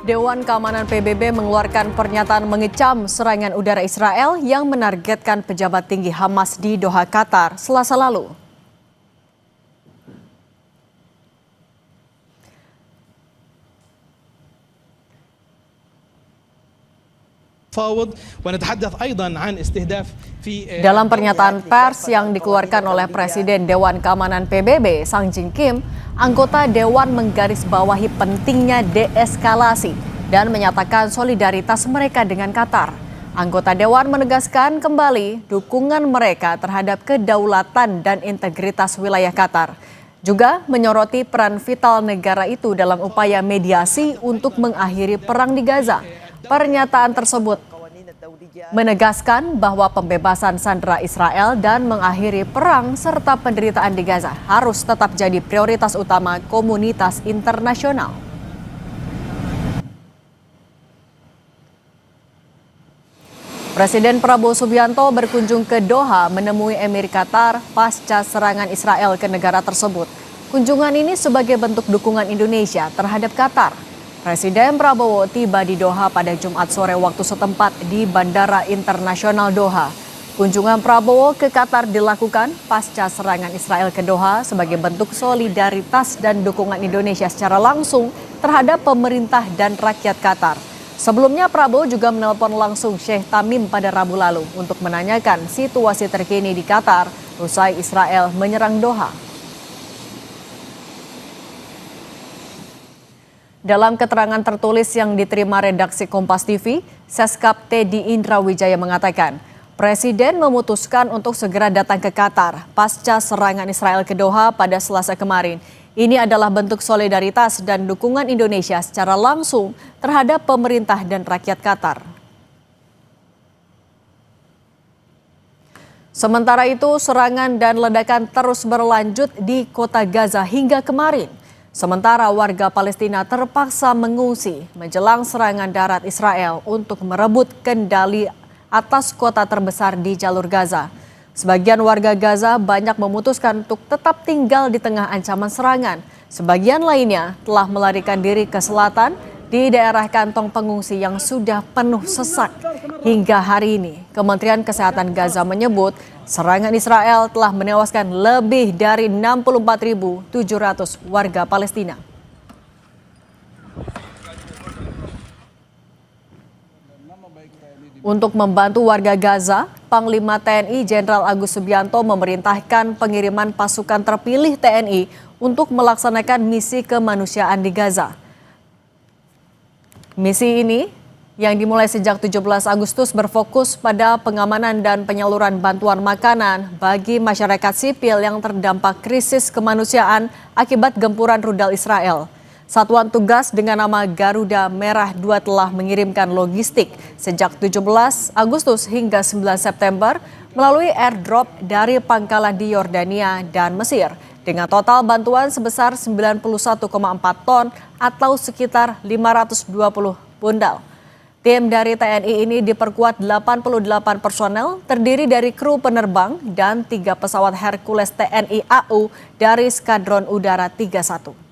Dewan Keamanan PBB mengeluarkan pernyataan mengecam serangan udara Israel yang menargetkan pejabat tinggi Hamas di Doha, Qatar, Selasa lalu. Dalam pernyataan pers yang dikeluarkan oleh Presiden Dewan Keamanan PBB, Sang Jin Kim, anggota Dewan menggarisbawahi pentingnya deeskalasi dan menyatakan solidaritas mereka dengan Qatar. Anggota Dewan menegaskan kembali dukungan mereka terhadap kedaulatan dan integritas wilayah Qatar. Juga menyoroti peran vital negara itu dalam upaya mediasi untuk mengakhiri perang di Gaza. Pernyataan tersebut menegaskan bahwa pembebasan sandera Israel dan mengakhiri perang serta penderitaan di Gaza harus tetap jadi prioritas utama komunitas internasional. Presiden Prabowo Subianto berkunjung ke Doha menemui Emir Qatar pasca serangan Israel ke negara tersebut. Kunjungan ini sebagai bentuk dukungan Indonesia terhadap Qatar. Presiden Prabowo tiba di Doha pada Jumat sore waktu setempat di Bandara Internasional Doha. Kunjungan Prabowo ke Qatar dilakukan pasca serangan Israel ke Doha sebagai bentuk solidaritas dan dukungan Indonesia secara langsung terhadap pemerintah dan rakyat Qatar. Sebelumnya Prabowo juga menelpon langsung Sheikh Tamim pada Rabu lalu untuk menanyakan situasi terkini di Qatar usai Israel menyerang Doha. Dalam keterangan tertulis yang diterima redaksi Kompas TV, Seskap Teddy Indrawijaya mengatakan, Presiden memutuskan untuk segera datang ke Qatar pasca serangan Israel ke Doha pada Selasa kemarin. Ini adalah bentuk solidaritas dan dukungan Indonesia secara langsung terhadap pemerintah dan rakyat Qatar. Sementara itu, serangan dan ledakan terus berlanjut di kota Gaza hingga kemarin. Sementara warga Palestina terpaksa mengungsi menjelang serangan darat Israel untuk merebut kendali atas kota terbesar di jalur Gaza. Sebagian warga Gaza banyak memutuskan untuk tetap tinggal di tengah ancaman serangan. Sebagian lainnya telah melarikan diri ke selatan di daerah kantong pengungsi yang sudah penuh sesak. Hingga hari ini, Kementerian Kesehatan Gaza menyebut serangan Israel telah menewaskan lebih dari 64.700 warga Palestina. Untuk membantu warga Gaza, Panglima TNI Jenderal Agus Subianto memerintahkan pengiriman pasukan terpilih TNI untuk melaksanakan misi kemanusiaan di Gaza. Misi ini yang dimulai sejak 17 Agustus berfokus pada pengamanan dan penyaluran bantuan makanan bagi masyarakat sipil yang terdampak krisis kemanusiaan akibat gempuran rudal Israel. Satuan tugas dengan nama Garuda Merah 2 telah mengirimkan logistik sejak 17 Agustus hingga 9 September melalui airdrop dari pangkalan di Yordania dan Mesir dengan total bantuan sebesar 91,4 ton atau sekitar 520 bundal. Tim dari TNI ini diperkuat 88 personel terdiri dari kru penerbang dan 3 pesawat Hercules TNI AU dari Skadron Udara 31.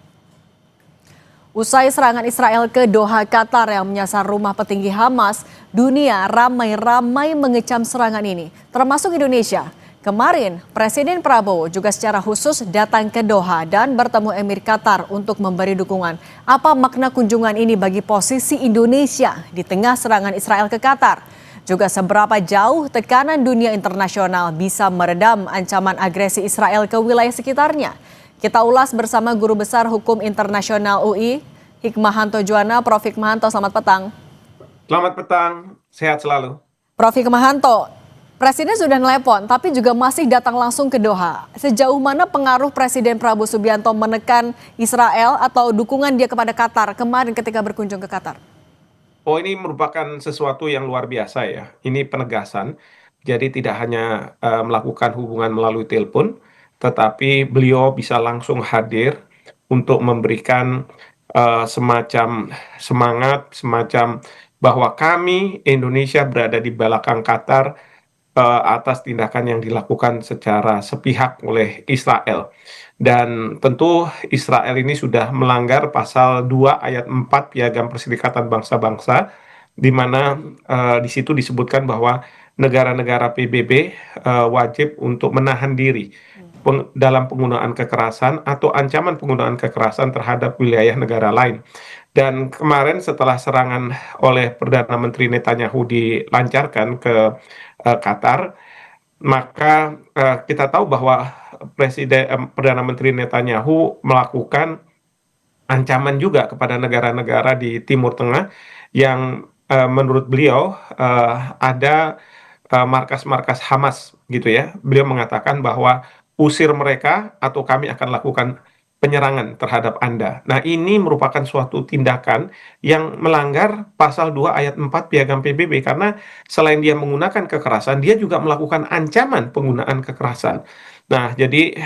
Usai serangan Israel ke Doha, Qatar yang menyasar rumah petinggi Hamas, dunia ramai-ramai mengecam serangan ini, termasuk Indonesia. Kemarin, Presiden Prabowo juga secara khusus datang ke Doha dan bertemu Emir Qatar untuk memberi dukungan. Apa makna kunjungan ini bagi posisi Indonesia di tengah serangan Israel ke Qatar? Juga seberapa jauh tekanan dunia internasional bisa meredam ancaman agresi Israel ke wilayah sekitarnya? Kita ulas bersama Guru Besar Hukum Internasional UI, Hikmahanto Juwana. Prof. Hikmahanto, selamat petang. Selamat petang, sehat selalu. Prof. Hikmahanto, Presiden sudah telepon, tapi juga masih datang langsung ke Doha. Sejauh mana pengaruh Presiden Prabowo Subianto menekan Israel atau dukungan dia kepada Qatar kemarin ketika berkunjung ke Qatar? Oh, ini merupakan sesuatu yang luar biasa ya. Ini penegasan. Jadi tidak hanya melakukan hubungan melalui telepon, tetapi beliau bisa langsung hadir untuk memberikan semacam semangat, semacam bahwa kami Indonesia berada di belakang Qatar atas tindakan yang dilakukan secara sepihak oleh Israel. Dan tentu Israel ini sudah melanggar pasal 2 ayat 4 Piagam Perserikatan Bangsa-Bangsa, di mana di situ disebutkan bahwa negara-negara PBB wajib untuk menahan diri dalam penggunaan kekerasan atau ancaman penggunaan kekerasan terhadap wilayah negara lain. Dan kemarin setelah serangan oleh Perdana Menteri Netanyahu dilancarkan ke Qatar, maka kita tahu bahwa Perdana Menteri Netanyahu melakukan ancaman juga kepada negara-negara di Timur Tengah yang menurut beliau ada markas-markas Hamas gitu ya. Beliau mengatakan bahwa usir mereka atau kami akan lakukan penyerangan terhadap Anda. Nah, ini merupakan suatu tindakan yang melanggar pasal 2 ayat 4 Piagam PBB karena selain dia menggunakan kekerasan, dia juga melakukan ancaman penggunaan kekerasan. Nah, jadi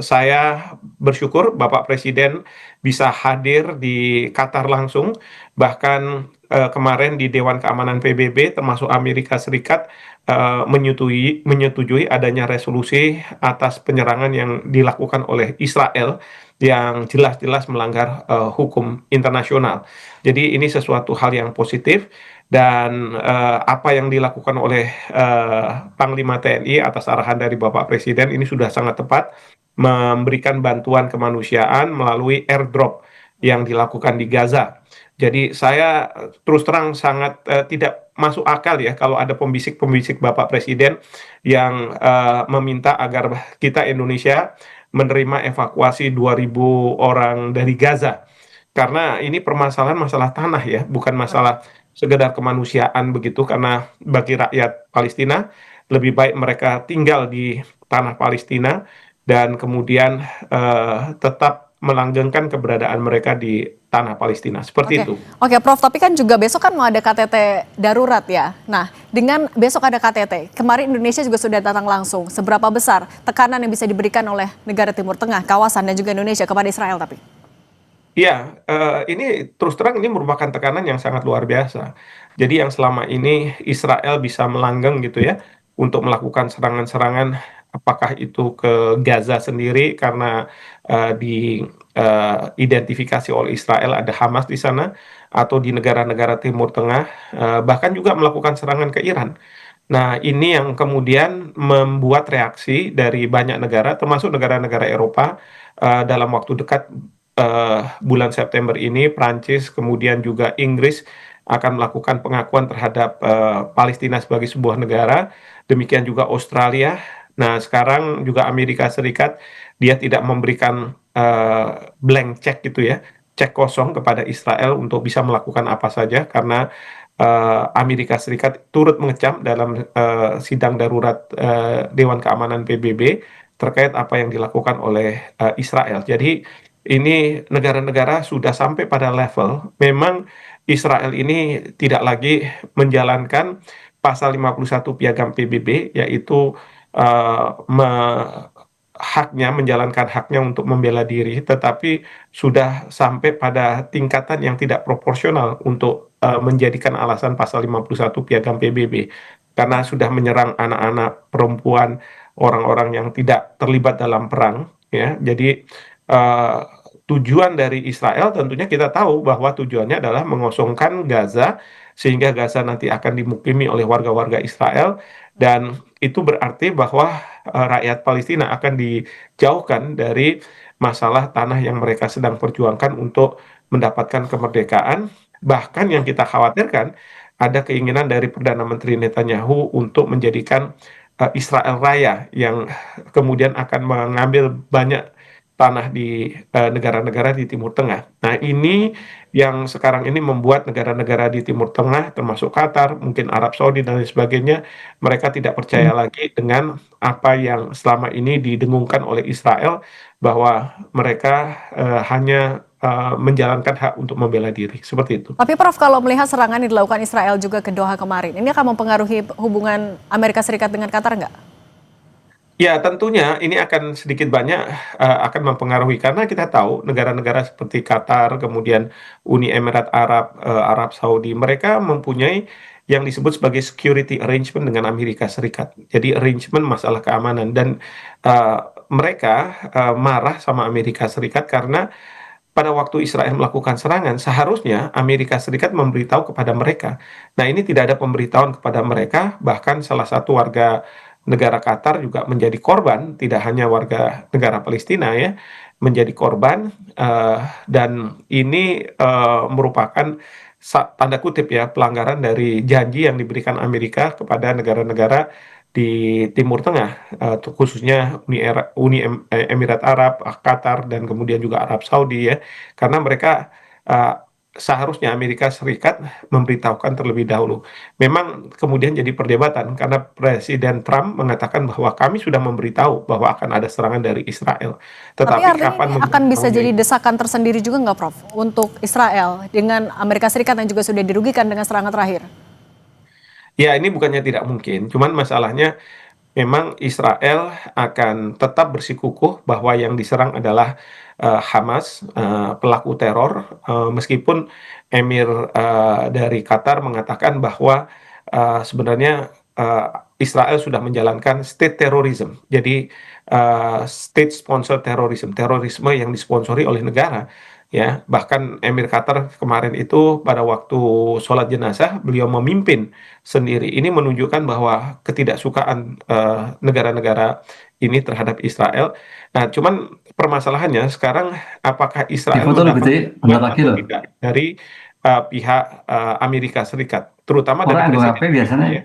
saya bersyukur Bapak Presiden bisa hadir di Qatar langsung, bahkan kemarin di Dewan Keamanan PBB termasuk Amerika Serikat menyetujui adanya resolusi atas penyerangan yang dilakukan oleh Israel yang jelas-jelas melanggar hukum internasional. Jadi ini sesuatu hal yang positif dan apa yang dilakukan oleh Panglima TNI atas arahan dari Bapak Presiden ini sudah sangat tepat memberikan bantuan kemanusiaan melalui airdrop yang dilakukan di Gaza. Jadi saya terus terang sangat tidak masuk akal ya kalau ada pembisik-pembisik Bapak Presiden yang meminta agar kita Indonesia menerima evakuasi 2.000 orang dari Gaza. Karena ini permasalahan masalah tanah ya, bukan masalah sekedar kemanusiaan begitu, karena bagi rakyat Palestina lebih baik mereka tinggal di tanah Palestina dan kemudian tetap melanggengkan keberadaan mereka di tanah Palestina. Seperti Oke, itu. oke, Prof. Tapi kan juga besok kan mau ada KTT darurat ya. Nah, dengan besok ada KTT, kemarin Indonesia juga sudah datang langsung. Seberapa besar tekanan yang bisa diberikan oleh negara Timur Tengah, kawasan dan juga Indonesia kepada Israel tapi? Ya, ini terus terang ini merupakan tekanan yang sangat luar biasa. Jadi yang selama ini Israel bisa melanggeng gitu ya untuk melakukan serangan-serangan, apakah itu ke Gaza sendiri karena diidentifikasi oleh Israel ada Hamas di sana, atau di negara-negara Timur Tengah, bahkan juga melakukan serangan ke Iran. Nah, ini yang kemudian membuat reaksi dari banyak negara, termasuk negara-negara Eropa, dalam waktu dekat bulan September ini Prancis kemudian juga Inggris akan melakukan pengakuan terhadap Palestina sebagai sebuah negara, demikian juga Australia. Nah, sekarang juga Amerika Serikat dia tidak memberikan blank check gitu ya, cek kosong kepada Israel untuk bisa melakukan apa saja karena Amerika Serikat turut mengecam dalam sidang darurat Dewan Keamanan PBB terkait apa yang dilakukan oleh Israel. Jadi ini negara-negara sudah sampai pada level memang Israel ini tidak lagi menjalankan pasal 51 Piagam PBB, yaitu eh, me- menjalankan haknya untuk membela diri, tetapi sudah sampai pada tingkatan yang tidak proporsional untuk menjadikan alasan pasal 51 Piagam PBB karena sudah menyerang anak-anak, perempuan, orang-orang yang tidak terlibat dalam perang ya. Jadi eh, tujuan dari Israel tentunya kita tahu bahwa tujuannya adalah mengosongkan Gaza sehingga Gaza nanti akan dimukimi oleh warga-warga Israel dan itu berarti bahwa rakyat Palestina akan dijauhkan dari masalah tanah yang mereka sedang perjuangkan untuk mendapatkan kemerdekaan. Bahkan yang kita khawatirkan ada keinginan dari Perdana Menteri Netanyahu untuk menjadikan Israel Raya yang kemudian akan mengambil banyak tanah di negara-negara di Timur Tengah. Nah, ini yang sekarang ini membuat negara-negara di Timur Tengah, termasuk Qatar, mungkin Arab Saudi dan lain sebagainya, mereka tidak percaya lagi dengan apa yang selama ini didengungkan oleh Israel bahwa mereka hanya menjalankan hak untuk membela diri. Seperti itu. Tapi Prof, kalau melihat serangan yang dilakukan Israel juga ke Doha kemarin, ini akan mempengaruhi hubungan Amerika Serikat dengan Qatar nggak? Ya, tentunya ini akan sedikit banyak akan mempengaruhi karena kita tahu negara-negara seperti Qatar, kemudian Uni Emirat Arab, Arab Saudi, mereka mempunyai yang disebut sebagai security arrangement dengan Amerika Serikat. Jadi arrangement masalah keamanan dan uh, mereka marah sama Amerika Serikat karena pada waktu Israel melakukan serangan, seharusnya Amerika Serikat memberitahu kepada mereka. Nah, ini tidak ada pemberitahuan kepada mereka, bahkan salah satu warga negara Qatar juga menjadi korban, tidak hanya warga negara Palestina ya, menjadi korban, dan ini merupakan tanda kutip ya pelanggaran dari janji yang diberikan Amerika kepada negara-negara di Timur Tengah, khususnya Emirat Arab, Qatar, dan kemudian juga Arab Saudi ya, karena mereka uh, seharusnya Amerika Serikat memberitahukan terlebih dahulu. Memang kemudian jadi perdebatan karena Presiden Trump mengatakan bahwa kami sudah memberitahu bahwa akan ada serangan dari Israel, Tapi tetapi artinya kapan ini akan bisa memberitahunya jadi itu? desakan tersendiri juga nggak, Prof, untuk Israel dengan Amerika Serikat yang juga sudah dirugikan dengan serangan terakhir? Ya, ini bukannya tidak mungkin, cuman masalahnya memang Israel akan tetap bersikukuh bahwa yang diserang adalah Hamas, pelaku teror, meskipun Emir dari Qatar mengatakan bahwa sebenarnya Israel sudah menjalankan state terrorism, jadi state sponsor terrorism, terorisme yang disponsori oleh negara. Ya, bahkan Emir Qatar kemarin itu pada waktu sholat jenazah beliau memimpin sendiri. Ini menunjukkan bahwa ketidaksukaan negara-negara ini terhadap Israel. Nah, cuman permasalahannya sekarang apakah Israel Dipoto mendapat gede, bentar bantuan lagi atau loh. tidak dari pihak Amerika Serikat, terutama dari Orang anggo HP Presiden Trump biasanya. ya,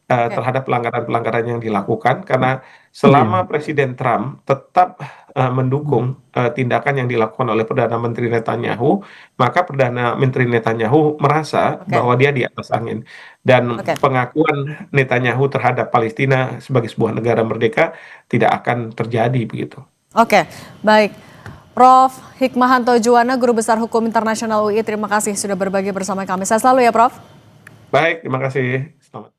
Oke, terhadap pelanggaran-pelanggaran yang dilakukan karena selama Iya. Presiden Trump tetap mendukung tindakan yang dilakukan oleh Perdana Menteri Netanyahu, maka Perdana Menteri Netanyahu merasa oke, bahwa dia di atas angin dan oke. pengakuan Netanyahu terhadap Palestina sebagai sebuah negara merdeka tidak akan terjadi begitu. Oke, baik. Prof. Hikmahanto Juwana, Guru Besar Hukum Internasional UI, terima kasih sudah berbagi bersama kami. Saya selalu ya, Prof. Baik, terima kasih. Selamat.